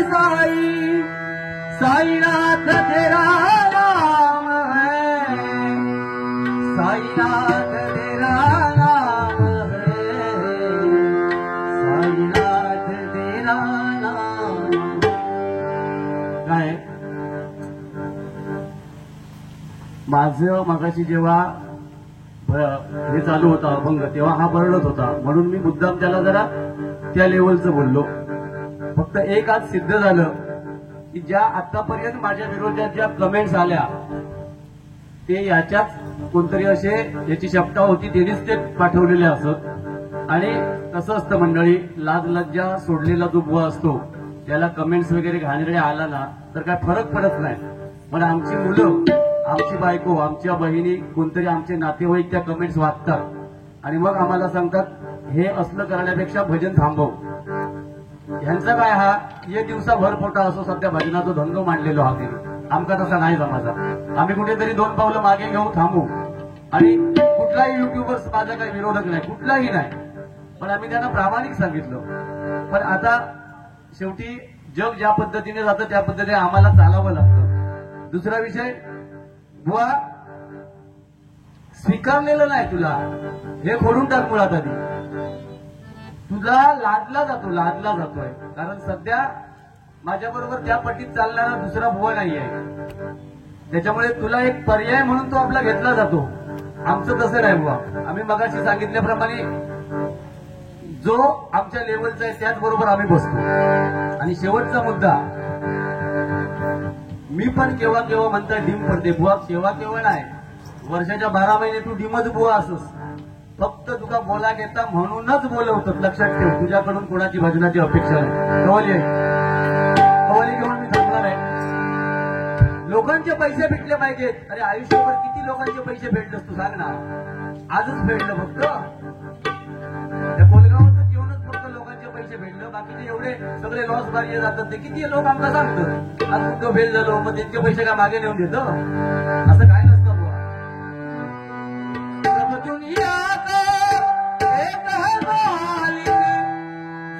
साई साईनाथ तेरा नाम है, साईनाथ तेरा नाम है, साईनाथ तेरा नाम। काय माझं मगाशी जेव्हा हे चालू होता अभंग तेव्हा हा बरडत होता, म्हणून मी मुद्दाम त्याला जरा त्या लेवलचं बोललो. फक्त एक आज सिद्ध झालं की ज्या आतापर्यंत माझ्या विरोधात ज्या कमेंट्स आल्या ते याच्याच कोणतरी असे याची शपथा होती त्यांनीच ते पाठवलेले असत. आणि कसं असतं मंडळी, लाज लज्जा सोडलेला जो बुवा असतो त्याला कमेंट्स वगैरे घाणेरडे आला ना तर काय फरक पडत नाही. पण आमची मुलं, आमची बायको, आमच्या बहिणी, कोणतरी आमचे नातेवाईक त्या कमेंट्स वाचतात आणि मग आम्हाला सांगतात हे असलं करण्यापेक्षा भजन थांबव. ह्यांचा काय हा ये दिवसा भर पोटा असो सध्या भजनाचा धंदो मांडलेलो हा तिने. आमका तसा नाही जमाचा. आम्ही कुठेतरी 2 पावलं मागे घेऊ थांबू. आणि कुठलाही युट्यूबर्स माझा काही विरोधक नाही, कुठलाही नाही, पण आम्ही त्यांना प्रामाणिक सांगितलं. पण आता शेवटी जग ज्या पद्धतीने जातं त्या पद्धतीने आम्हाला चालावं लागतं. दुसरा विषय, बुवा स्वीकारलेलं नाही तुला, हे खोडून टाक मुळात आधी. तुला लादला जातोय. कारण सध्या माझ्याबरोबर त्या पट्टीत चालणारा दुसरा बुवा नाही आहे. त्याच्यामुळे तुला एक पर्याय म्हणून तो आपला घेतला जातो. आमचं तसं नाही बुवा. आम्ही मगाशी सांगितल्याप्रमाणे जो आमच्या लेवलचा आहे त्याचबरोबर आम्ही बसतो. आणि शेवटचा मुद्दा, मी पण केव्हा केव्हा म्हणता डीम पडते बुवा. केव्हा केव्हा नाही, वर्षाच्या 12 महिने तू डीमच बुवा असस. फक्त तुका बोला घेता म्हणूनच बोलवतात. लक्षात ठेव, तुझ्याकडून कोणाची भजनाची अपेक्षा नाही. कवली घेऊन मी थांबणार आहे. लोकांचे पैसे भेटले पाहिजेत. अरे आयुष्यभर किती लोकांचे पैसे भेटलेस तू सांग ना. आजच भेटलं फक्त त्या कोलगावात येऊनच फक्त लोकांचे पैसे भेटलं. बाकीचे एवढे सगळे लॉस बारी जातात ते किती लोक आमका सांगतात आज कुठं फेल झालो, मग त्यांचे पैसे काय मागे नेऊन देतो. असं काय नसतं बुवा.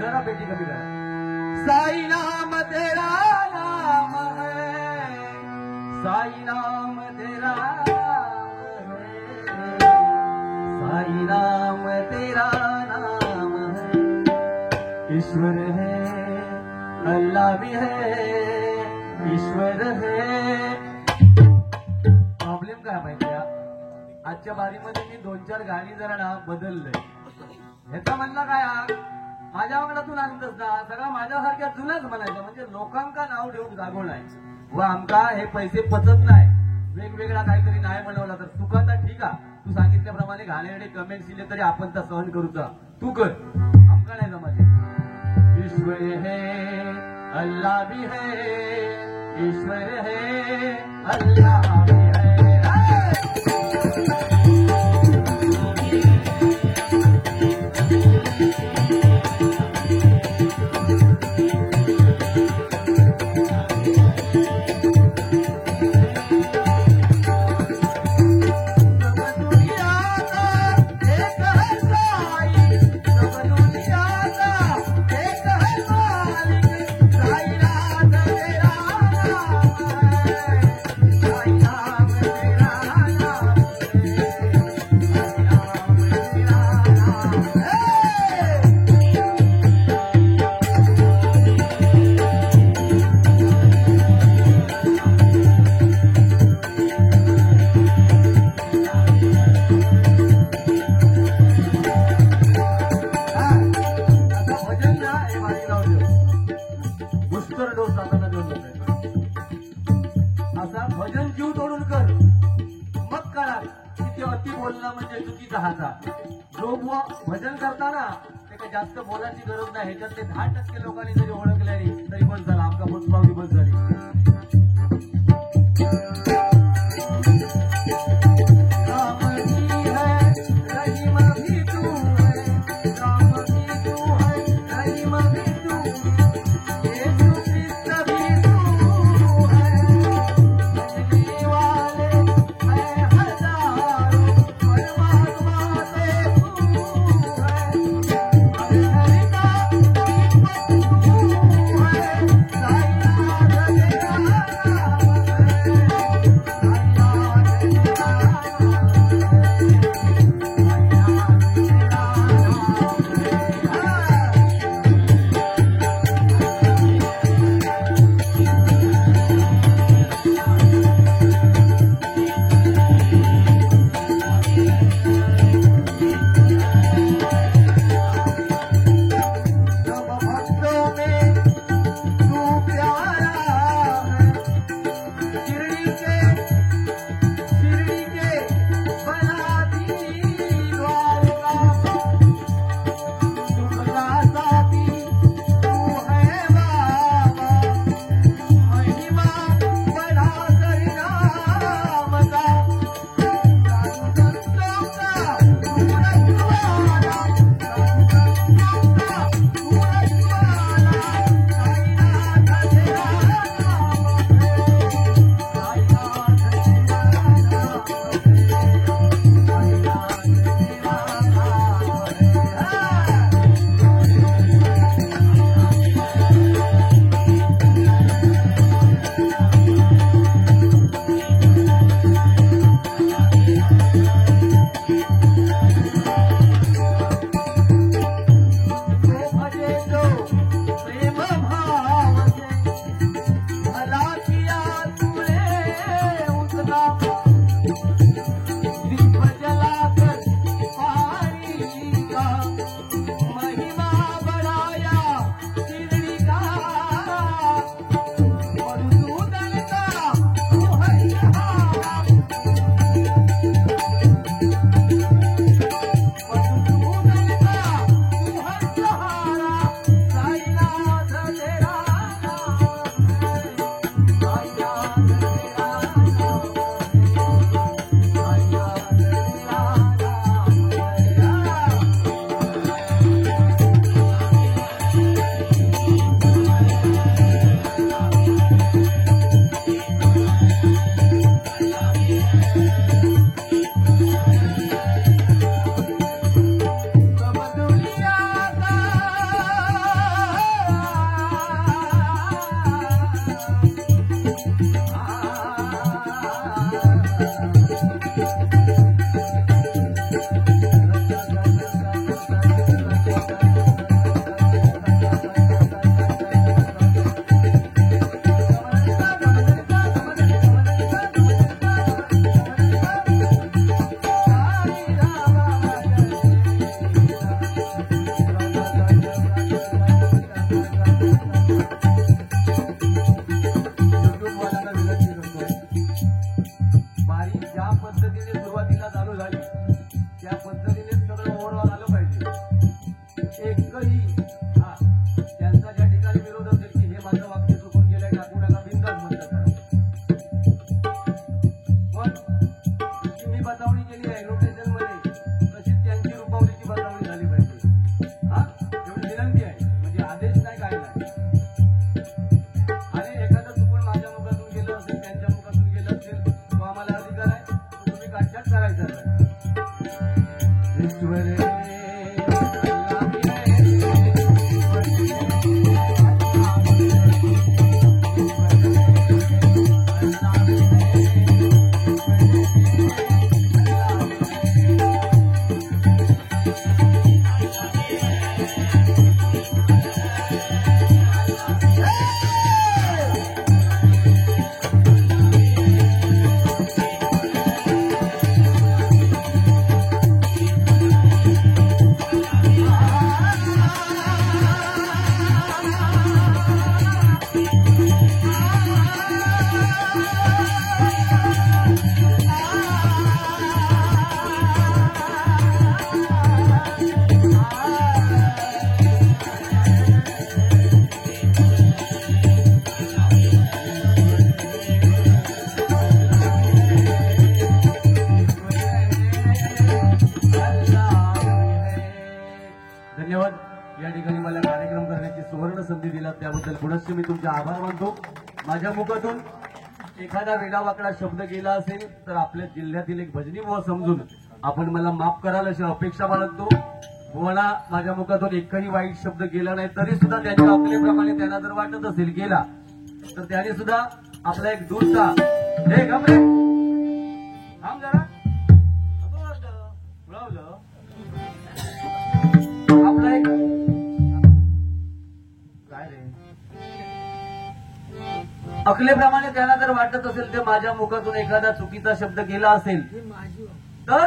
जरा बेटी कमी करा. साई नाम तेरा नाम है, साई नाम तेरा नाम है, साई नाम तेरा नाम है. ईश्वर है अल्लाह भी है, ईश्वर है. प्रॉब्लेम काय माहिती आहे, आजच्या बारीमध्ये मी 2-4 गाणी जरा ना बदललंय. ह्याचा म्हणला काय, माझ्या अंगणातून आणतच ना सगळा माझ्यासारख्या जुनाच म्हणायचं. म्हणजे लोकांका नाव ठेवून जागो नाही व आमका हे पैसे पचत नाही. वेगवेगळा काहीतरी नाही बनवला तर तुका तर ठीक आहे, तू सांगितल्याप्रमाणे घाणेरडे कमेंट्स दिले तरी आपण तर सहन करूचा. तू कर, आमका नाही जमायचे. ईश्वर है अल्लाह भी है, ईश्वर है अल्लाह भी है. असा भजन जीव तोडून कर, मग करा. किती अति बोलला म्हणजे चुकीचा हाचा. जो बुवा भजन करताना ते काही जास्त बोलायची गरज नाही. ह्याच्यात ते 10% लोकांनी जरी ओळखल्याने तरी बस झाला, आमका बोलपावली बस झाली. युट्यूबवाल्यांना विनंती करतो, वारी ज्या पद्धतीने सुरुवातीला चालू झाली त्या पद्धतीने सगळं ओव्हरऑल आलं पाहिजे. एकही त्यांचा ज्या ठिकाणी विरोध असेल की हे माझं वाक्य चुकून गेलंय टाकू नका, बिनधास्त म्हणतात. पण मी बतावणी केली आहे रोटेशन मध्ये, तशीच त्यांची रुपावलीची बतावणी झाली पाहिजे. एवढी विनंती आहे, म्हणजे आदेश नाही काय नाही. आणि एखादं चुकून माझ्या मुखातून गेलं असेल, त्यांच्या मुखातून गेलं असेल, तो आम्हाला अधिकार आहे, तुम्ही काढच्यात करायचा. धन्यवाद. या ठिकाणी मला कार्यक्रम करण्याची सुवर्ण संधी दिला त्याबद्दल पुनश्च मी तुमचे आभार मानतो. माझ्या मुखातून एखादा वेडावाकडा शब्द गेला असेल तर आपल्या जिल्ह्यातील एक भजनी बुवा समजून आपण मला माफ कराल अशी अपेक्षा बाळगतो. बुवाला माझ्या मुखातून एकही वाईट शब्द गेला नाही, तरी सुद्धा त्यांच्या अकलेप्रमाणे त्यांना जर वाटत असेल गेला तर त्याने सुद्धा आपला एक दूरचा हे घाबरे थांब जरा आपला एक काय रे अकलेप्रमाणे त्यांना जर वाटत असेल तर माझ्या मुखातून एखादा चुकीचा शब्द गेला असेल तर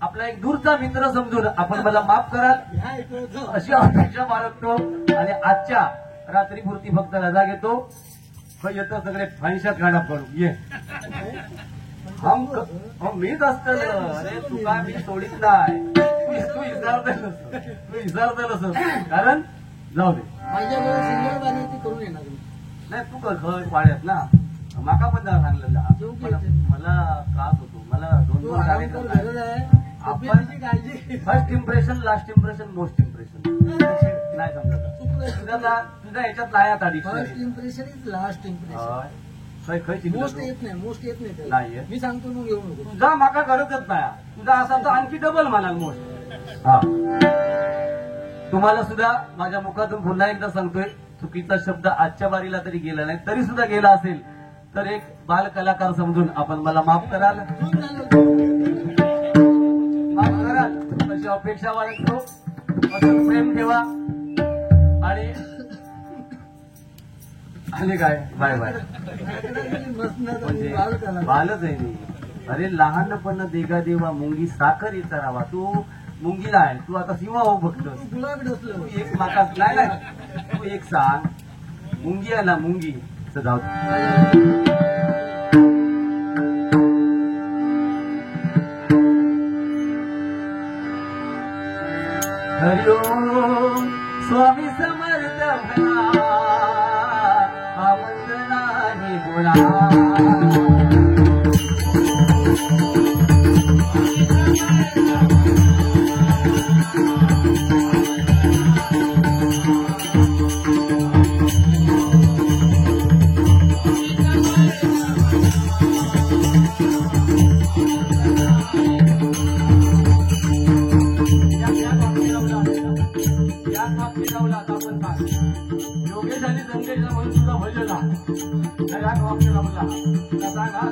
आपला एक दूरचा मित्र समजून आपण मला माफ कराल अशी अपेक्षा बाळगतो. आणि आजच्या रात्रीपुरती फक्त रजा घेतो. येतं सगळे फायशात गाडा करू ये मीच असतं. अरे तुका मी सोडित नाही, तू विसरतेलच कारण जाऊ दे नाही तू घर पाड्यात ना माका पण जरा सांगलं मला त्रास होतो. मला 2 कार्यक्रम आपण first impression, last impression, most impression नाही समजत तुझ्या याच्यात लाया तारीख. First impression is last impression. Most येत नाही, मोस्ट येत नाही. मी सांगतो मग येऊ नको. तुझा माका गरजच नाही. तुझा असा तर आणखी डबल म्हणाल मोस्ट. तुम्हाला सुद्धा माझ्या मुखातून पुन्हा एकदा सांगतोय, चुकीचा शब्द आजच्या बारीला तरी गेला नाही, तरी सुद्धा गेला असेल तर एक बाल कलाकार समजून आपण मला माफ कराल अशी अपेक्षा बाळगतो. असं प्रेम ठेवा आणि काय बाय बाय बालच आहे मी. अरे लहानपण देगा देवा मुंगी साखर येता रावा. तू मुंगीला आहे, तू आता सिंह हो फक्त. तू एक माका नाही तू एक सांग मुंगी आहे ना मुंगी जाऊ. हरिओम स्वामी समर्थ भला वंदनाही गुणा. योगेश आणि संदेशला म्हणून सुद्धा भजला या वाक्य रमला सांगा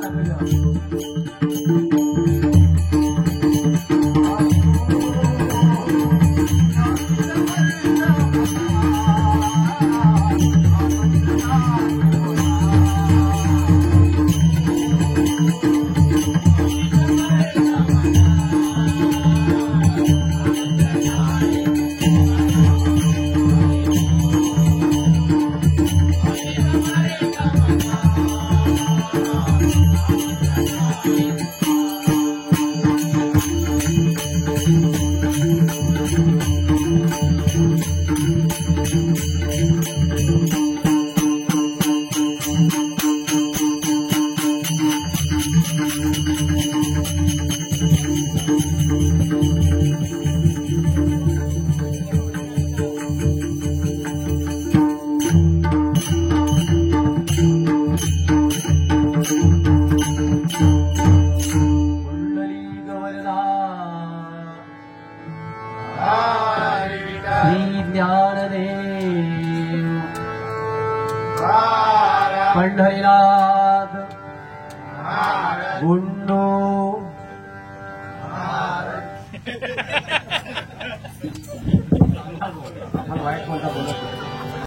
श्री ज्ञानदेव पंढरीनाथ गुंडू आपण वाईट कोणता बोलत